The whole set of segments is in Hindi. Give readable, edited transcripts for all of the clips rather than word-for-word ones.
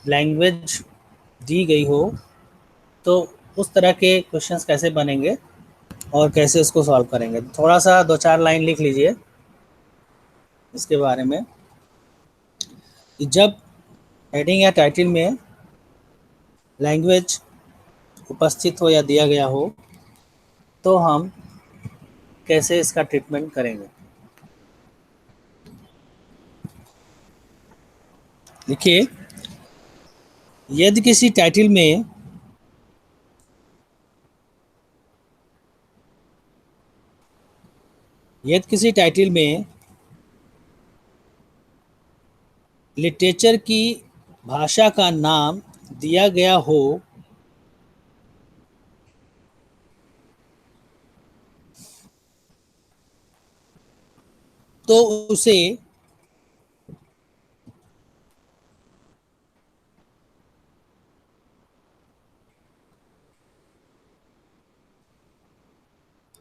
लैंग्वेज दी गई हो, तो उस तरह के क्वेश्चंस कैसे बनेंगे और कैसे उसको सॉल्व करेंगे। थोड़ा सा दो चार लाइन लिख लीजिए इसके बारे में कि जब हेडिंग या टाइटल में लैंग्वेज उपस्थित हो या दिया गया हो तो हम कैसे इसका ट्रीटमेंट करेंगे। देखिए, यदि किसी टाइटल में यदि किसी टाइटल में लिटरेचर की भाषा का नाम दिया गया हो तो उसे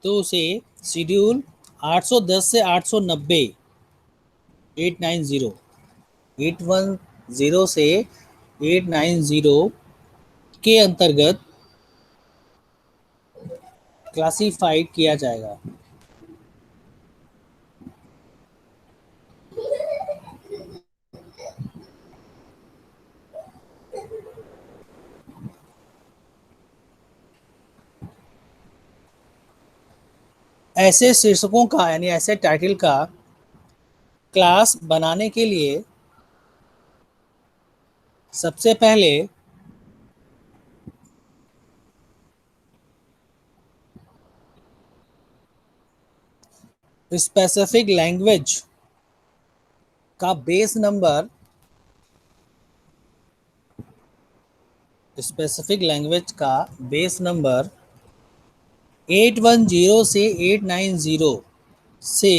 शेड्यूल 810 से 890, 890, 810 से 890 के अंतर्गत क्लासिफाइड किया जाएगा। ऐसे शीर्षकों का यानी ऐसे टाइटल का क्लास बनाने के लिए सबसे पहले स्पेसिफिक लैंग्वेज का बेस नंबर स्पेसिफिक लैंग्वेज का बेस नंबर 810 से 890 से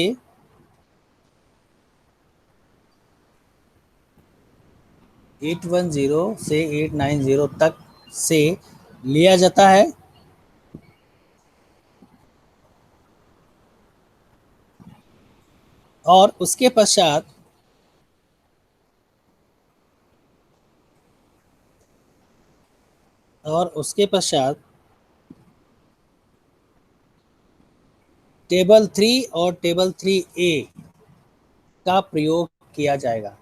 810 से 890 तक से लिया जाता है और उसके पश्चात टेबल 3 और टेबल 3A का प्रयोग किया जाएगा।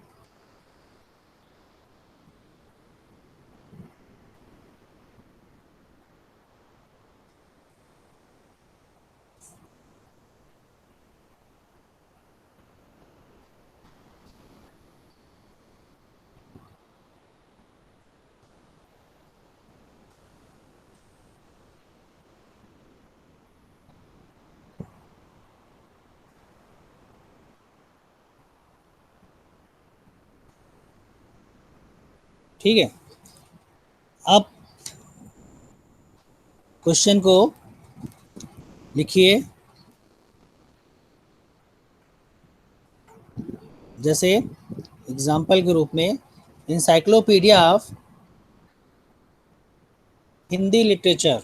ठीक है, अब क्वेश्चन को लिखिए। जैसे एग्जाम्पल के रूप में encyclopedia of Hindi literature,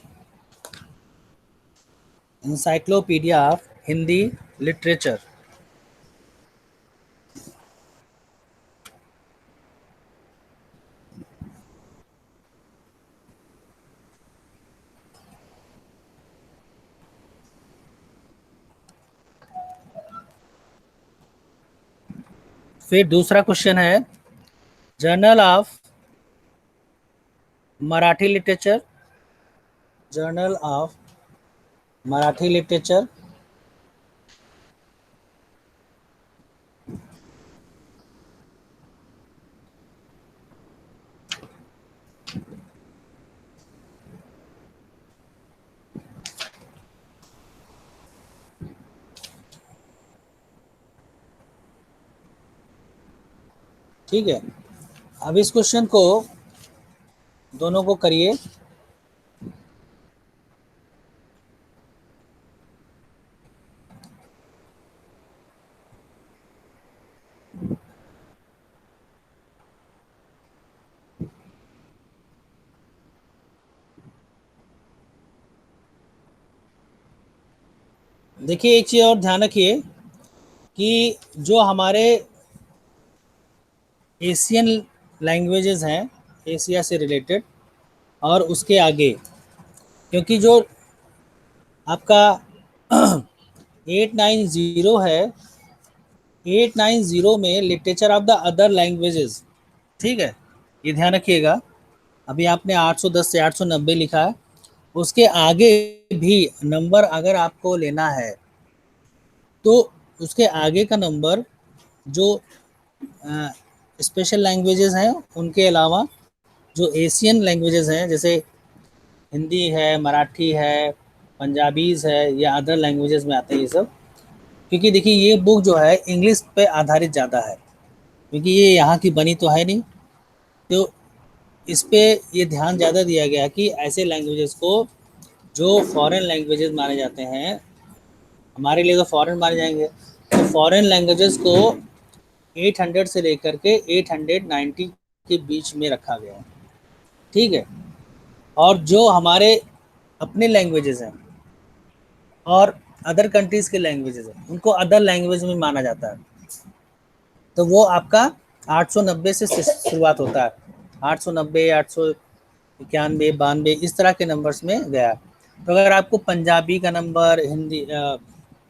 encyclopedia of Hindi literature. फिर दूसरा क्वेश्चन है journal of Marathi literature, journal of Marathi literature. ठीक है, अब इस क्वेश्चन को दोनों को करिए। देखिए, एक चीज और ध्यान रखिए कि जो हमारे एशियन लैंग्वेजेस हैं एशिया से रिलेटेड और उसके आगे, क्योंकि जो आपका 890 है, 890 में literature of the other languages, ठीक है, ये ध्यान रखिएगा। अभी आपने 810 से 890 लिखा है, उसके आगे भी नंबर अगर आपको लेना है तो उसके आगे का नंबर जो स्पेशल लैंग्वेजेस हैं उनके अलावा जो एशियन लैंग्वेजेस हैं, जैसे हिंदी है, मराठी है, पंजाबीज है, या अदर लैंग्वेजेस में आते हैं ये सब। क्योंकि देखिए ये बुक जो है इंग्लिश पे आधारित ज़्यादा है, क्योंकि ये यहाँ की बनी तो है नहीं, तो इस पे ये ध्यान ज़्यादा दिया गया कि ऐसे लैंग्वेजेस को जो फॉरेन लैंग्वेजेस माने जाते हैं, हमारे लिए तो फॉरेन माने जाएंगे, तो फॉरेन लैंग्वेजेस को 800 से लेकर के 890 के बीच में रखा गया है, ठीक है। और जो हमारे अपने लैंग्वेजेस हैं और अदर कंट्रीज के लैंग्वेजेस हैं उनको अदर लैंग्वेज में माना जाता है, तो वो आपका 890 से शुरुआत होता है, 890, 891, 92 इस तरह के नंबर्स में गया। तो अगर आपको पंजाबी का नंबर, हिंदी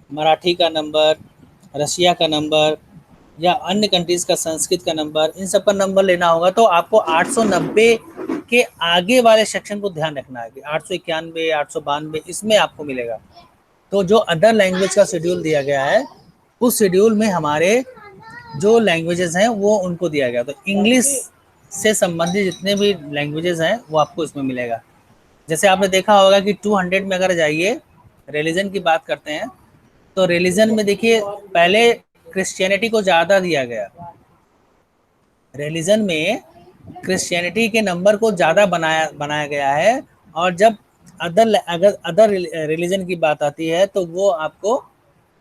मराठी का नंबर, रशिया का नंबर, या अन्य कंट्रीज का संस्कृत का नंबर, इन सब का नंबर लेना होगा तो आपको 890 के आगे वाले सेक्शन को ध्यान रखना है कि 891, 892 इसमें आपको मिलेगा। तो जो अदर लैंग्वेज का शेड्यूल दिया गया है उस शेड्यूल में हमारे जो लैंग्वेजेस हैं वो उनको दिया गया, तो इंग्लिश से संबंधित जितने भी लैंग्वेजेस हैं वो आपको इसमें मिलेगा। जैसे आपने देखा होगा कि 200 में अगर जाइए, रिलीजन की बात करते हैं, तो रिलीजन में देखिए पहले क्रिश्चियनिटी को ज़्यादा दिया गया, रिलीजन में क्रिश्चियनिटी के नंबर को ज़्यादा बनाया बनाया गया है। और जब अगर अदर रिलीजन की बात आती है तो वो आपको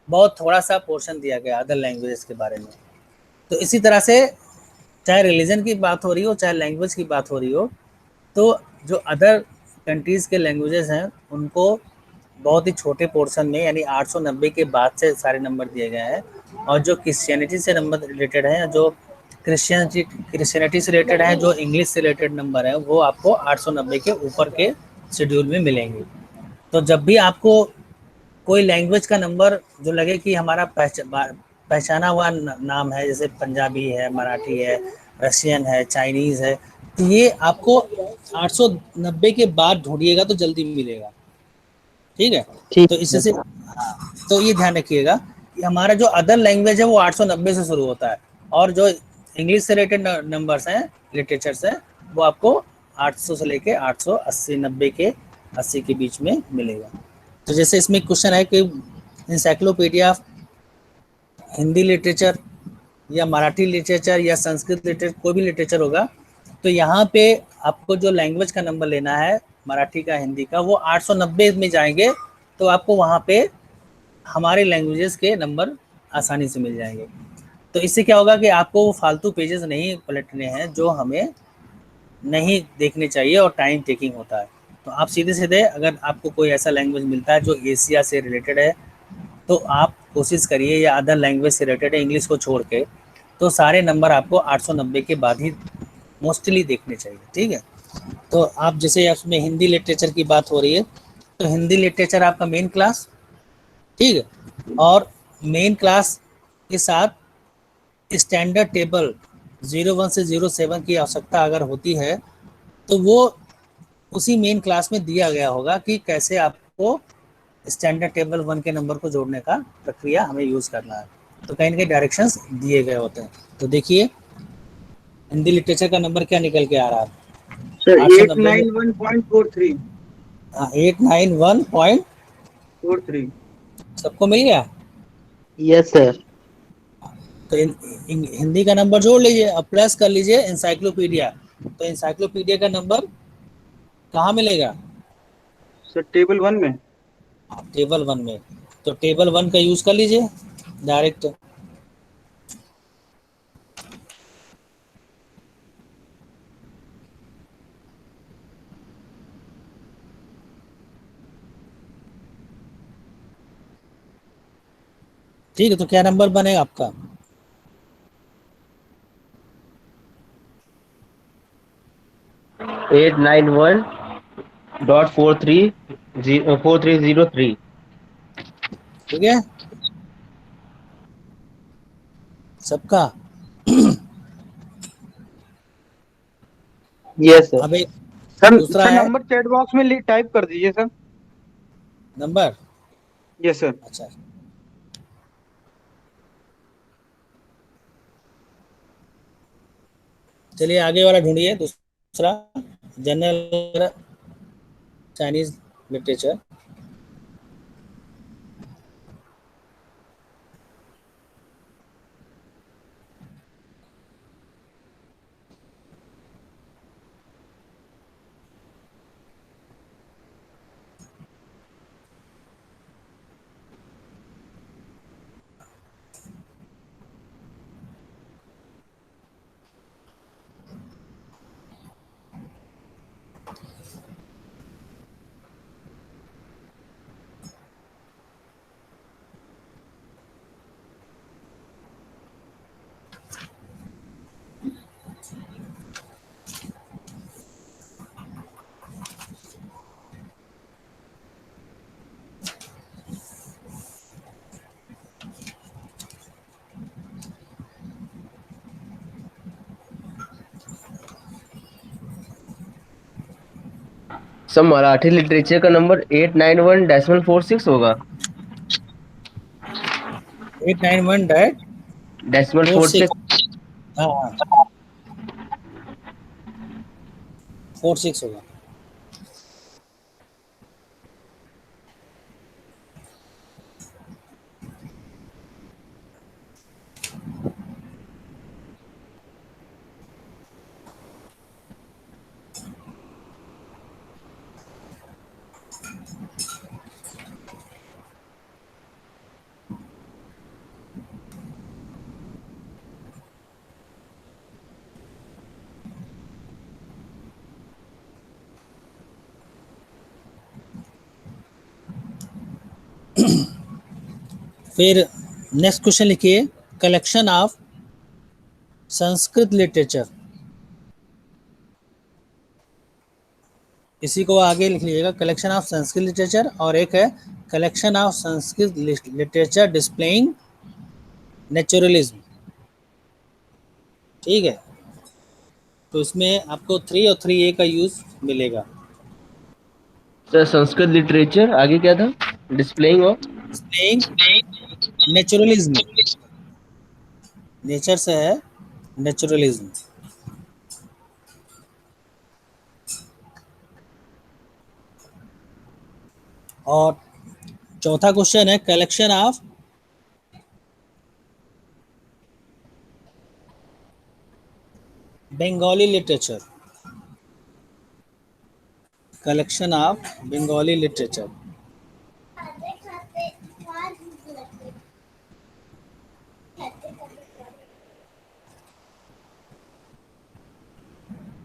बहुत थोड़ा सा पोर्शन दिया गया अदर लैंग्वेजेस के बारे में। तो इसी तरह से चाहे रिलीजन की बात हो रही हो चाहे लैंग्वेज की बात हो रही हो, तो जो अदर कंट्रीज़ के लैंग्वेजेस हैं उनको बहुत ही छोटे पोर्शन में यानी 890 के बाद से सारे नंबर दिए गए हैं। और जो क्रिश्चियनिटी से नंबर रिलेटेड हैं, जो क्रिश्चियनिटी से रिलेटेड हैं, जो इंग्लिश से रिलेटेड नंबर हैं, वो आपको 890 के ऊपर के शेड्यूल में मिलेंगे। तो जब भी आपको कोई लैंग्वेज का नंबर जो लगे कि हमारा पहचाना हुआ नाम है, जैसे पंजाबी है, मराठी है, रशियन है, चाइनीज़ है, तो ये आपको 890 के बाद ढूंढिएगा तो जल्दी मिलेगा, ठीक है। ठीक तो है इससे सर। तो ये ध्यान रखिएगा कि हमारा जो अदर लैंग्वेज है वो 890 से शुरू होता है, और जो इंग्लिश से रिलेटेड नंबर्स हैं, लिटरेचर्स हैं, वो आपको 800 से लेके 880, 90 के 80 के बीच में मिलेगा। तो जैसे इसमें क्वेश्चन है कि इंसाइक्लोपीडिया हिंदी लिटरेचर या मराठी लिटरेचर या संस्कृत लिटरेचर, कोई भी लिटरेचर होगा, तो यहाँ पे आपको जो लैंग्वेज का नंबर लेना है मराठी का, हिंदी का, वो 890 में जाएंगे तो आपको वहाँ पे हमारे लैंग्वेजेस के नंबर आसानी से मिल जाएंगे। तो इससे क्या होगा कि आपको वो फालतू पेजेस नहीं पलटने हैं जो हमें नहीं देखने चाहिए और टाइम टेकिंग होता है। तो आप सीधे सीधे अगर आपको कोई ऐसा लैंग्वेज मिलता है जो एशिया से रिलेटेड है, तो आप कोशिश करिए, या अदर लैंग्वेज से रिलेटेड है इंग्लिश को छोड़ के, तो सारे नंबर आपको 890 के बाद ही मोस्टली देखने चाहिए, ठीक है। तो आप जैसे उसमें हिंदी लिटरेचर की बात हो रही है, तो हिंदी लिटरेचर आपका मेन क्लास, ठीक है। और मेन क्लास के साथ स्टैंडर्ड टेबल 01 से 07 की आवश्यकता अगर होती है तो वो उसी मेन क्लास में दिया गया होगा कि कैसे आपको स्टैंडर्ड टेबल 1 के नंबर को जोड़ने का प्रक्रिया हमें यूज़ करना है। तो कहीं ना कहीं डायरेक्शंस दिए गए होते हैं। तो देखिए हिंदी लिटरेचर का नंबर क्या निकल के आ रहा है, सर 890 में। 891.43। हाँ, 891 43। सबको मिल गया। Yes sir. तो हिंदी का नंबर जोड़ लीजिए और प्लस कर लीजिए इंसाइक्लोपीडिया। तो इंसाइक्लोपीडिया का नंबर कहाँ मिलेगा? सर टेबल 1 में। टेबल 1 में। तो टेबल 1 का यूज़ कर लीजिए डायरेक्ट। ठीक है, तो क्या नंबर बनेगा आपका? 891.4303। ठीक है सबका। Yes sir. अब एक सर दूसरा सर है नंबर चैट बॉक्स में टाइप कर दीजिए सर। नंबर। Yes sir. अच्छा चलिए आगे वाला ढूंढिए दूसरा। General Chinese literature. Sir Marathi literature का नंबर 891.46 होगा। 891.46। 46। हाँ हाँ 46 होगा। फिर नेक्स्ट क्वेश्चन लिखिए कलेक्शन ऑफ संस्कृत लिटरेचर। इसी को आगे लिख लीजिएगा कलेक्शन ऑफ संस्कृत लिटरेचर और एक है collection of Sanskrit literature displaying naturalism. ठीक है तो इसमें आपको 3 और 3A का यूज मिलेगा। सर संस्कृत लिटरेचर आगे क्या था? Displaying of. Displaying naturalism. Nature से है नेचुरलिज्म। और चौथा क्वेश्चन है collection of Bengali literature. Collection of Bengali literature.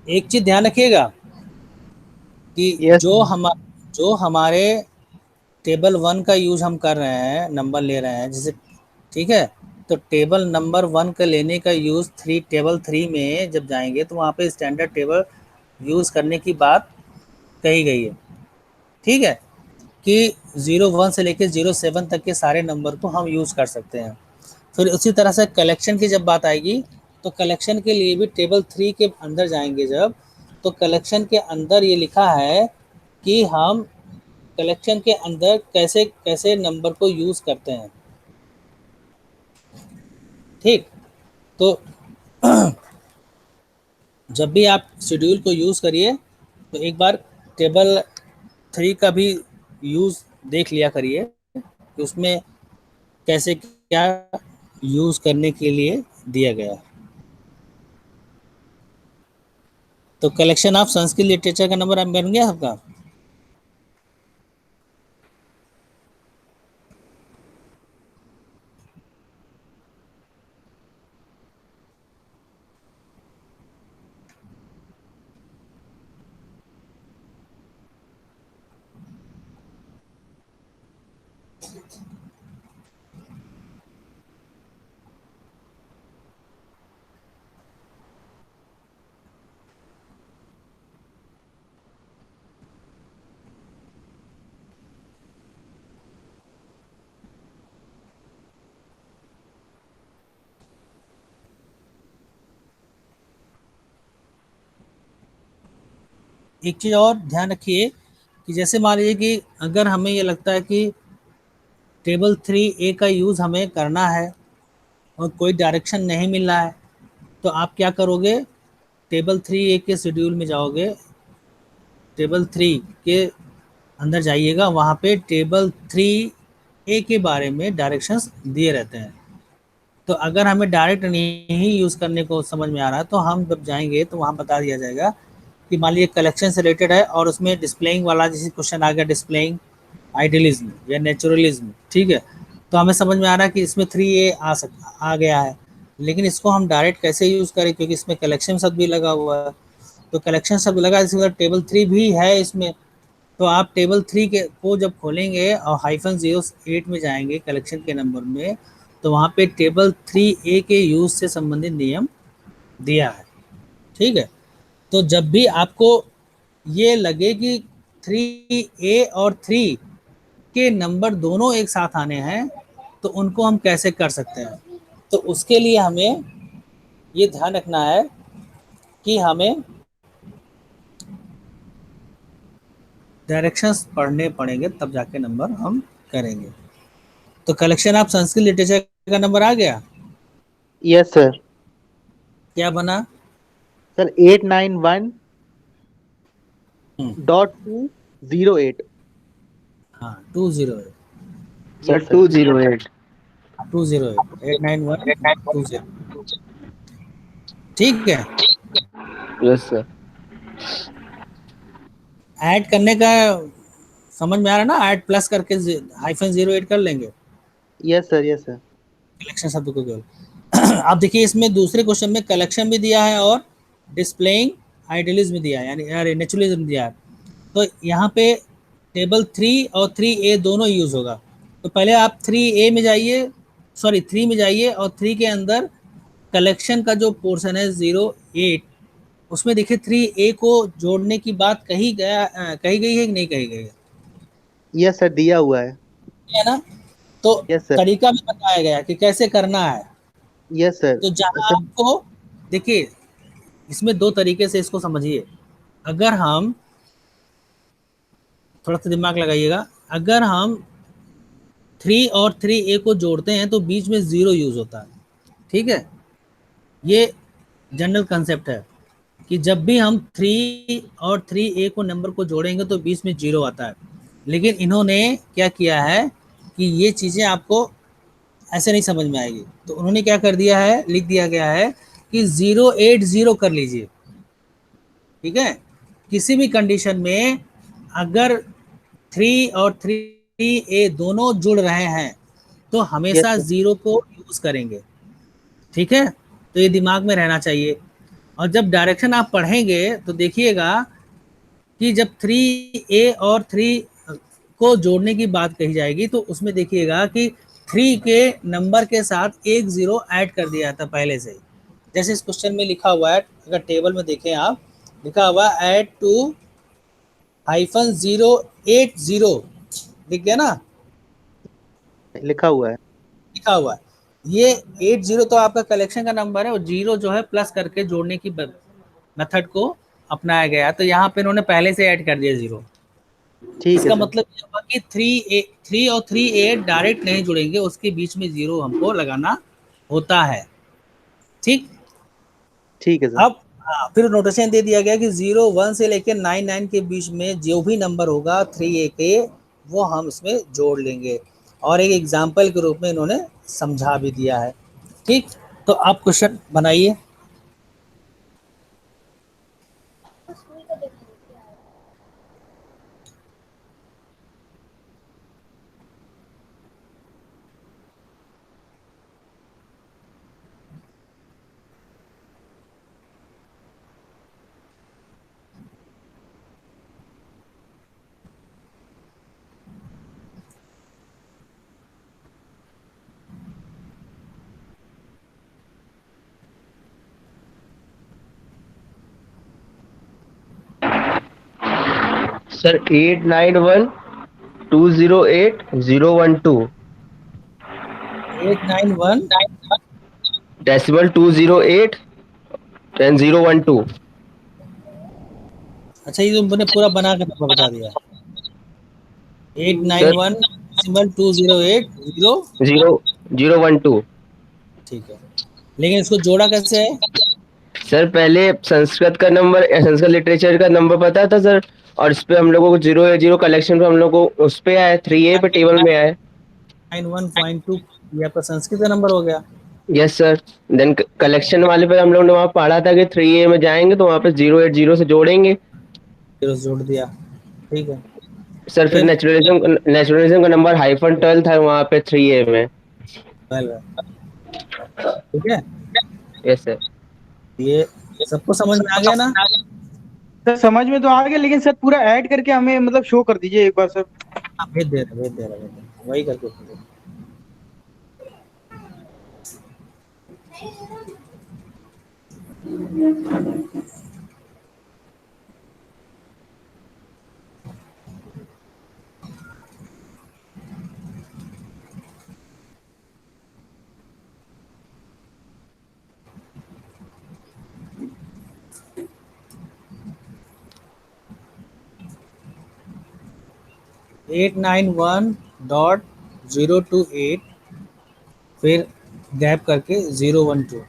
एक चीज ध्यान रखिएगा कि यस। जो हमारे टेबल 1 का यूज हम कर रहे हैं नंबर ले रहे हैं जैसे ठीक है तो टेबल नंबर 1 का लेने का यूज टेबल 3 में जब जाएंगे तो वहाँ पे स्टैंडर्ड टेबल यूज करने की बात कही गई है। ठीक है कि 01 से लेकर 07 तक के सारे नंबर को हम यूज कर सकते हैं। फिर उसी तरह से कलेक्शन की जब बात आएगी तो कलेक्शन के लिए भी टेबल 3 के अंदर जाएंगे जब तो कलेक्शन के अंदर ये लिखा है कि हम कलेक्शन के अंदर कैसे कैसे नंबर को यूज करते हैं। ठीक तो जब भी आप शेड्यूल को यूज करिए तो एक बार टेबल 3 का भी यूज देख लिया करिए कि उसमें कैसे क्या यूज करने के लिए दिया गया है। तो कलेक्शन ऑफ संस्कृत लिटरेचर का नंबर अब बन गया आपका। एक चीज़ और ध्यान रखिए कि जैसे मान लीजिए कि अगर हमें ये लगता है कि टेबल 3A का यूज़ हमें करना है और कोई डायरेक्शन नहीं मिल रहा है, तो आप क्या करोगे, टेबल 3A के शेड्यूल में जाओगे, टेबल 3 के अंदर जाइएगा, वहाँ पे टेबल 3A के बारे में डायरेक्शंस दिए रहते हैं। तो अगर हमें डायरेक्ट नहीं यूज़ करने को समझ में आ रहा है, तो हम जब जाएंगे तो वहाँ बता दिया जाएगा कि मान लीजिए कलेक्शन से रिलेटेड है और उसमें डिस्प्लेइंग वाला जैसे क्वेश्चन आ गया, डिस्प्लेइंग आइडियलिज्म या नेचुरलिज्म, ठीक है, तो हमें समझ में आ रहा है कि इसमें 3A आ गया है, लेकिन इसको हम डायरेक्ट कैसे यूज़ करें, क्योंकि इसमें कलेक्शन शब्द भी लगा हुआ है। तो कलेक्शन शब्द लगा, इसी तरह टेबल 3 भी है इसमें। तो आप टेबल 3 के को जब खोलेंगे और -08 में जाएंगे कलेक्शन के नंबर में, तो वहाँ पे टेबल 3A के यूज़ से संबंधित नियम दिया है, ठीक है। तो जब भी आपको ये लगे कि 3A और 3 के नंबर दोनों एक साथ आने हैं, तो उनको हम कैसे कर सकते हैं, तो उसके लिए हमें ये ध्यान रखना है कि हमें डायरेक्शंस पढ़ने पड़ेंगे, तब जाके नंबर हम करेंगे। तो कलेक्शन ऑफ संस्कृत लिटरेचर का नंबर आ गया, यस सर। क्या बना? सर 891 हम्म, डॉट 208। हाँ 208, सर यस सर। 208। 208 891 20, ठीक है। Yes sir. ऐड करने का समझ में आ रहा है ना, ऐड प्लस करके -08 कर लेंगे yes sir. Yes sir. Collection शब्द को केवल। अब देखिए इसमें दूसरे क्वेश्चन में कलेक्शन भी दिया है और डिस्प्लेइंग आइडियलिज्म दिया है, यानी नेचुरलिज्म दिया है। तो यहाँ पे टेबल 3 और 3A दोनों यूज होगा। तो पहले आप 3A में जाइए, सॉरी 3 में जाइए और 3 के अंदर कलेक्शन का जो पोर्शन है 08, उसमें देखिए 3A को जोड़ने की बात कही गई है कि नहीं कही गई यस सर, दिया हुआ है। है ना। तो यस सर। तरीका भी बताया गया कि कैसे करना है। Yes sir. तो जहां सर। आपको देखिए, इसमें दो तरीके से इसको समझिए। अगर हम थोड़ा सा दिमाग लगाइएगा, अगर हम 3 और 3A को जोड़ते हैं तो बीच में 0 यूज होता है, ठीक है। ये जनरल कंसेप्ट है कि जब भी हम 3 और 3A को नंबर को जोड़ेंगे तो बीच में 0 आता है। लेकिन इन्होंने क्या किया है कि ये चीज़ें आपको ऐसे नहीं समझ में आएगी, तो उन्होंने क्या कर दिया है, लिख दिया गया है कि 080 कर लीजिए, ठीक है। किसी भी कंडीशन में अगर 3 और 3A दोनों जुड़ रहे हैं तो यस हमेशा सर। 0 को यूज करेंगे, ठीक है। तो ये दिमाग में रहना चाहिए। और जब डायरेक्शन आप पढ़ेंगे तो देखिएगा कि जब 3A और 3 को जोड़ने की बात कही जाएगी तो उसमें देखिएगा कि 3 के नंबर के साथ एक 0 ऐड कर दिया था पहले से ही। जैसे इस क्वेश्चन में लिखा हुआ है, अगर टेबल में देखें आप, लिखा हुआ ऐड टू -080, लिख गया ना, लिखा हुआ है। लिखा हुआ है। ये 80 तो आपका कलेक्शन का नंबर है और 0 जो है प्लस करके जोड़ने की मेथड को अपनाया गया, तो यहाँ पे इन्होंने पहले से ऐड कर दिया 0। ठीक है इसका सर। मतलब ये हुआ कि 3 और 3A डायरेक्ट नहीं जुड़ेंगे, उसके बीच में 0 हमको लगाना होता है, ठीक। ठीक है सर। अब हाँ, फिर नोटेशन दे दिया गया कि 01 से लेकर 99 के बीच में जो भी नंबर होगा 3A के, वो हम इसमें जोड़ लेंगे। और एक एग्जाम्पल के रूप में इन्होंने समझा भी दिया है, ठीक। तो आप क्वेश्चन बनाइए। Sir 891 208 012 891 decimal 208 10 012। अच्छा, ये तुमने पूरा बना के नंबर बता दिया। एट नाइन सर वन 208 0। 0 0 1 2। ठीक है, लेकिन इसको जोड़ा कैसे है? सर पहले संस्कृत का नंबर, संस्कृत लिटरेचर का नंबर पता था सर, और इस पे हम लोगों को 0 0 कलेक्शन पे हम लोग को उस पे आया, 3A पे टेबल में आया। 91.2 ये आपका संस्कृत का नंबर हो गया। Yes sir. देन कलेक्शन वाले पे हम लोग ने वहाँ पढ़ा था कि 3A में जाएंगे तो वहाँ पे 0 8 0 से जोड़ेंगे। फिर उस जोड़ दिया। ठीक है, सर फिर फिर नेचुरलिज्म का नंबर -12 था वहाँ पे 3A में। 12 है। ठीक है, यस सर। ये सबको समझ में आ गया ना? सर समझ में तो आ गया, लेकिन सर पूरा ऐड करके हमें मतलब शो कर दीजिए एक बार सर। हाँ, भेज दे रहे भेज दे रहे भेज दे रहे। वही करके भेज। 891.028, फिर गैप करके 012।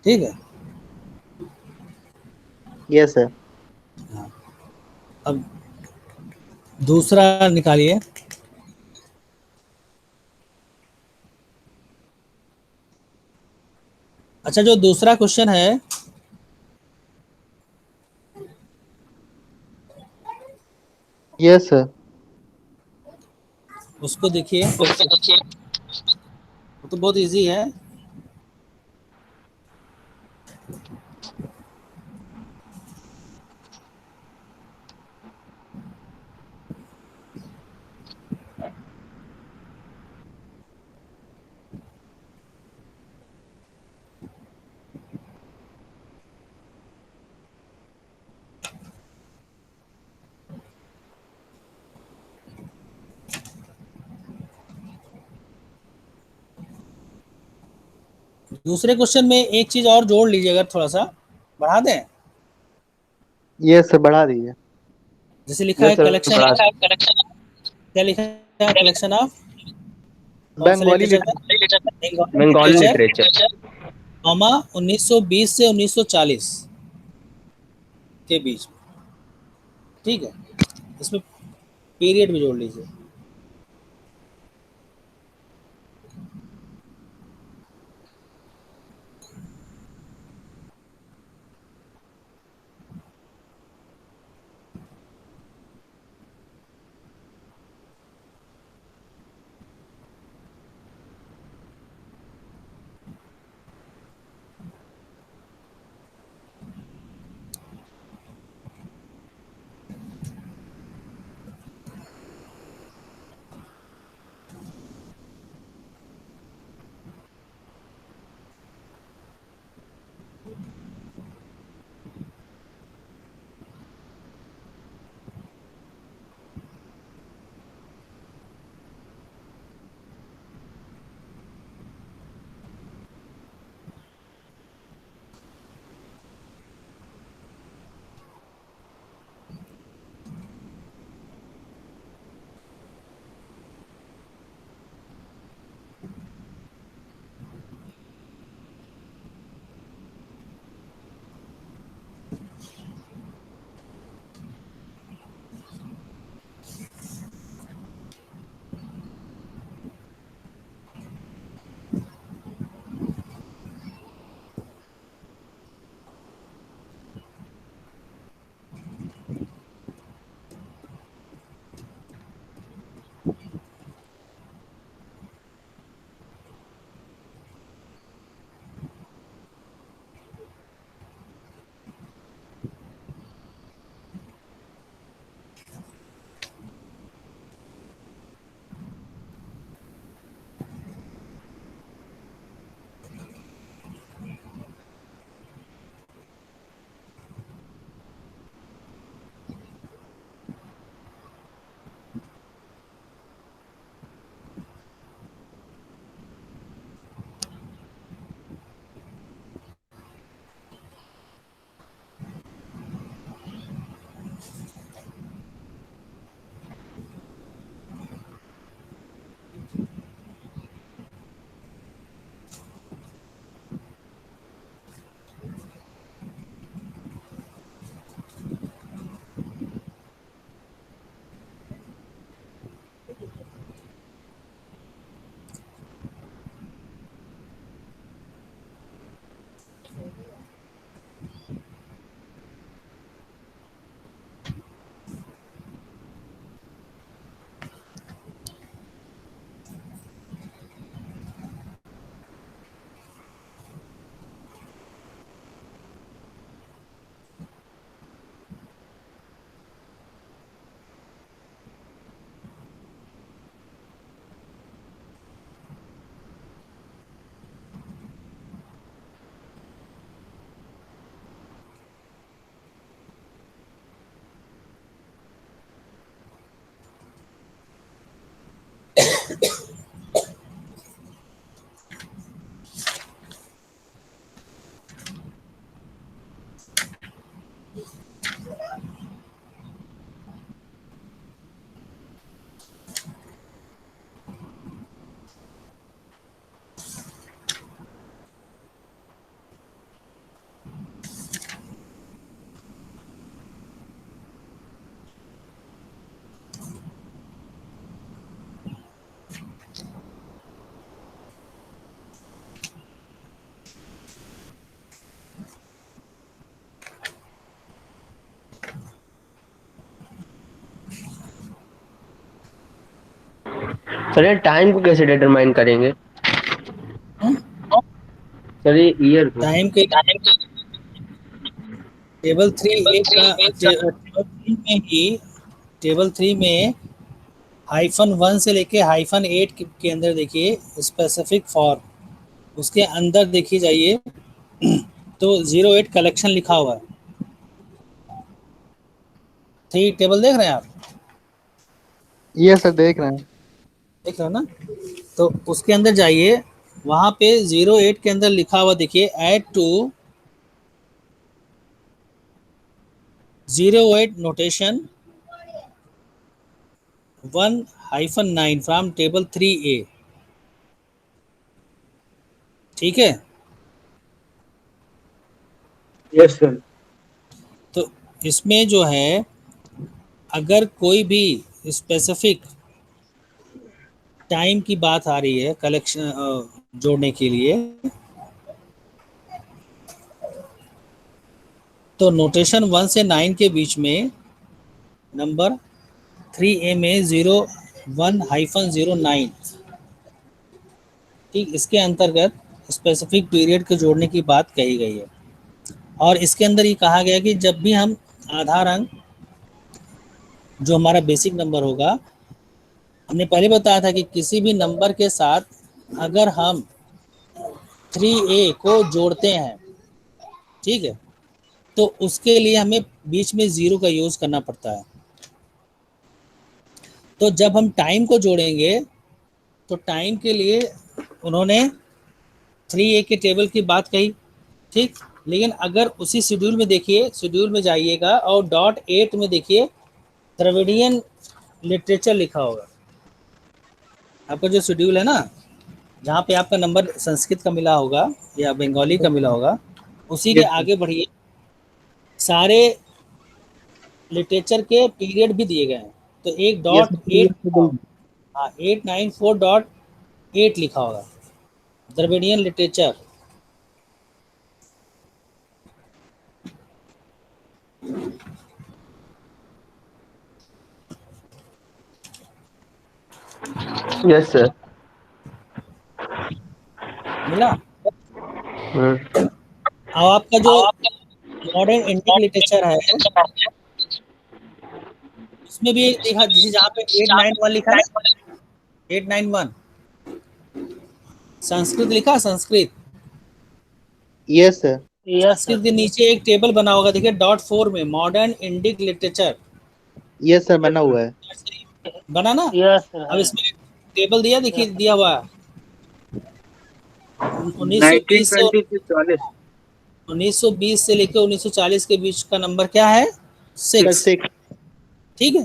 ठीक है, यस सर। अब दूसरा निकालिए। अच्छा, जो दूसरा क्वेश्चन है यस सर। उसको देखिए, वो तो बहुत इजी है। दूसरे क्वेश्चन में एक चीज और जोड़ लीजिए, अगर थोड़ा सा बढ़ा दें। यस सर, बढ़ा दीजिए। जैसे लिखा है यस सर कलेक्शन, बड़ा। क्या लिखा है? कलेक्शन ऑफ कौन सा बंगाली लिटरेचर था? Literature. Bengali Bengali literature, literature. Comma 1920 से 1940 के बीच। ठीक है, इसमें पीरियड भी जोड़ लीजिए। सर ये टाइम को कैसे डिटरमाइन करेंगे? सर ये ईयर को। टाइम के टेबल 3 का टेबल 3 में ही, टेबल 3 में -1 से लेके -8 के अंदर देखिए स्पेसिफिक फॉर, उसके अंदर देखिए जाइए तो 08 कलेक्शन लिखा हुआ है। 3 टेबल देख रहे हैं आप? ये सर देख रहे हैं। देख रहे हो ना? तो उसके अंदर जाइए, वहां पे 08 के अंदर लिखा हुआ देखिए, add to 08 notation 1-9 from table 3A। ठीक है, यस सर। तो इसमें जो है अगर कोई भी स्पेसिफिक टाइम की बात आ रही है कलेक्शन जोड़ने के लिए, तो नोटेशन 1 से 9 के बीच में नंबर 3A में 01-09, ठीक, इसके अंतर्गत स्पेसिफिक पीरियड के जोड़ने की बात कही गई है। और इसके अंदर ये कहा गया कि जब भी हम आधार अंक, जो हमारा बेसिक नंबर होगा, हमने पहले बताया था कि किसी भी नंबर के साथ अगर हम 3A को जोड़ते हैं, ठीक है, तो उसके लिए हमें बीच में 0 का यूज़ करना पड़ता है। तो जब हम टाइम को जोड़ेंगे तो टाइम के लिए उन्होंने 3A के टेबल की बात कही, ठीक। लेकिन अगर उसी शेड्यूल में देखिए, शेड्यूल में जाइएगा और .8 में देखिए द्रविडियन लिटरेचर लिखा होगा। आपका जो शेड्यूल है ना, जहाँ पे आपका नंबर संस्कृत का मिला होगा या बंगाली का मिला होगा, उसी के यस सर। आगे बढ़िए, सारे लिटरेचर के पीरियड भी दिए गए हैं। तो एक यस डॉट एट, सर। हाँ 894.8 लिखा होगा, द्रविडियन लिटरेचर। Yes sir. मिला? हम्म। अब आपका जो मॉडर्न इंडियन लिटरेचर है, उसमें भी एक देखा, जैसे जहाँ पे 891 लिखा ना, 891 संस्कृत लिखा, संस्कृत। Yes sir. संस्कृत के नीचे एक टेबल बना होगा, देखिए .4 में modern Indic literature yes sir बना हुआ है। बना ना। अब इसमें टेबल दिया, देखिए दिया हुआ 1920 से 1920 से लेकर 1940 के बीच का नंबर क्या है? 6। 6। ठीक है,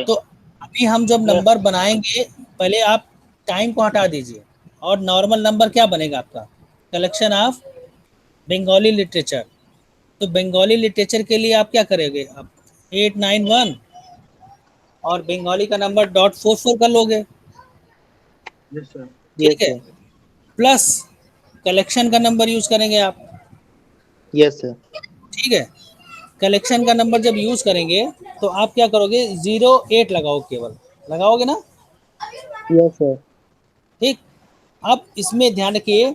तो अभी हम जब नंबर बनाएंगे, पहले आप टाइम को हटा दीजिए और नॉर्मल नंबर क्या बनेगा आपका? Collection of Bengali literature. तो बंगाली लिटरेचर के लिए आप क्या करेंगे? आप 891 और बंगाली का नंबर .44 कर लोगे, यस सर। ठीक है, प्लस कलेक्शन का नंबर यूज करेंगे आप, यस सर। ठीक है। कलेक्शन का नंबर जब यूज करेंगे तो आप क्या करोगे? 08 लगाओ, केवल लगाओगे ना, यस सर। ठीक। अब इसमें ध्यान रखिए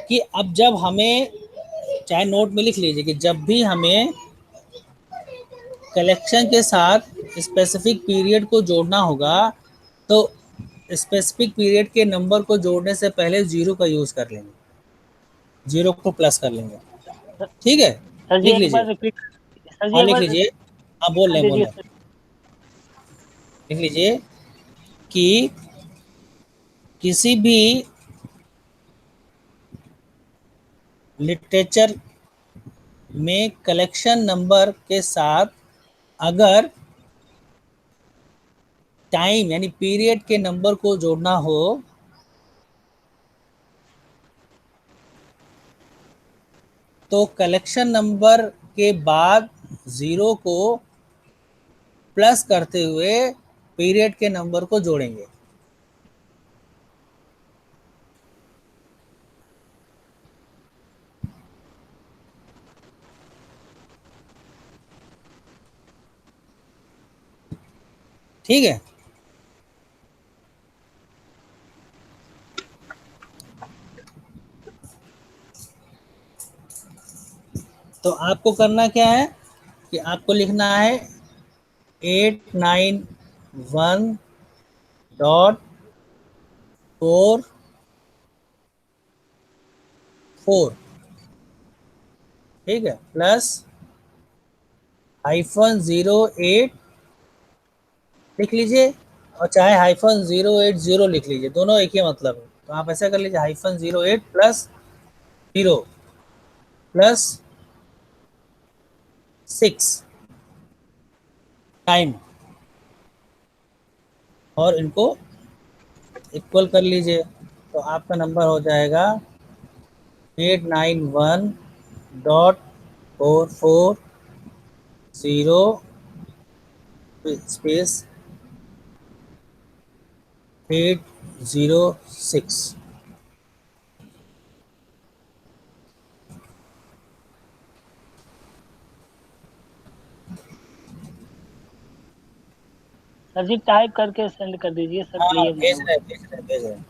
कि अब जब हमें, चाहे नोट में लिख लीजिए कि जब भी हमें कलेक्शन के साथ स्पेसिफिक पीरियड को जोड़ना होगा, तो स्पेसिफिक पीरियड के नंबर को जोड़ने से पहले 0 का यूज़ कर लेंगे, 0 को प्लस कर लेंगे, ठीक है। लिख लीजिए, हाँ लिख लीजिए, हाँ बोल रहे हैं, लिख लीजिए कि किसी भी लिटरेचर में कलेक्शन नंबर के साथ अगर टाइम यानी पीरियड के नंबर को जोड़ना हो तो कलेक्शन नंबर के बाद 0 को प्लस करते हुए पीरियड के नंबर को जोड़ेंगे। ठीक है, तो आपको करना क्या है कि आपको लिखना है 891.44, ठीक है, प्लस -08 लिख लीजिए, और चाहे -080 लिख लीजिए, दोनों एक ही मतलब है। तो आप ऐसा कर लीजिए -08 प्लस 0 प्लस 6 टाइम, और इनको इक्वल कर लीजिए, तो आपका नंबर हो जाएगा 891.440 स्पेस 806। सर जी टाइप करके सेंड कर दीजिए सर, हाँ, क्लियर नहीं भेज होगा। रहे हैं, भेज रहे हैं, भेज रहे हैं।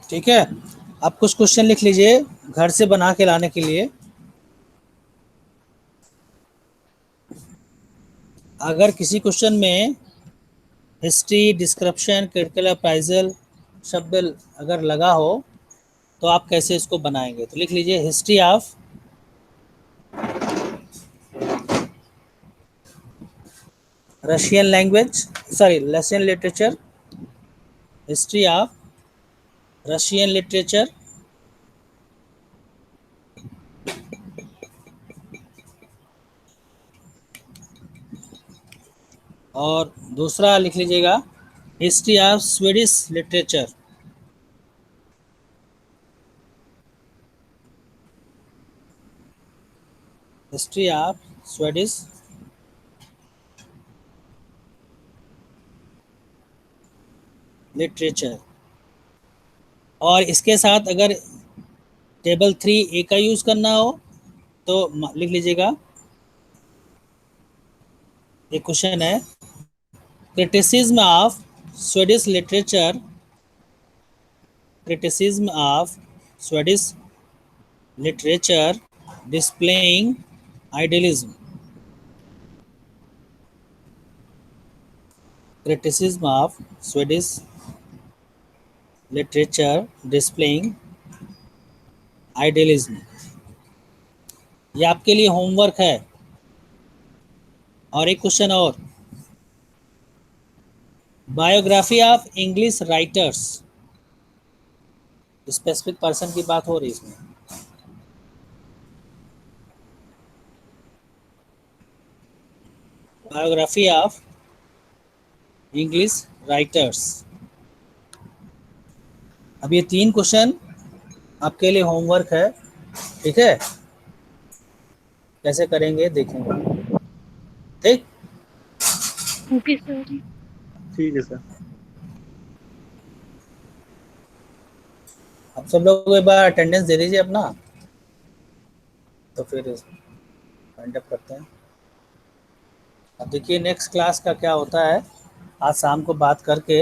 ठीक है, आप कुछ क्वेश्चन लिख लीजिए घर से बना के लाने के लिए। अगर किसी क्वेश्चन में हिस्ट्री, डिस्क्रिप्शन, क्रिटिकल अप्राइजल शब्द अगर लगा हो तो आप कैसे इसको बनाएंगे, तो लिख लीजिए history of Russian language, sorry Russian literature, history of Russian literature, और दूसरा लिख लीजिएगा history of Swedish literature. History of Swedish literature. और इसके साथ अगर टेबल 3A का यूज़ करना हो तो लिख लीजिएगा, एक क्वेश्चन है, criticism of Swedish literature, criticism of Swedish literature displaying idealism, criticism of Swedish literature displaying idealism। ये आपके लिए होमवर्क है। और एक क्वेश्चन और, biography of English writers, specific person की बात हो रही है इसमें। Biography of English writers. अब ये 3 क्वेश्चन आपके लिए होमवर्क है, ठीक है, कैसे करेंगे देखेंगे, ठीक। Okay sir. ठीक है सर। अब सब लोग एक बार अटेंडेंस दे दीजिए अपना, तो फिर फाइंड अप करते हैं। अब देखिए नेक्स्ट क्लास का क्या होता है, आज शाम को बात करके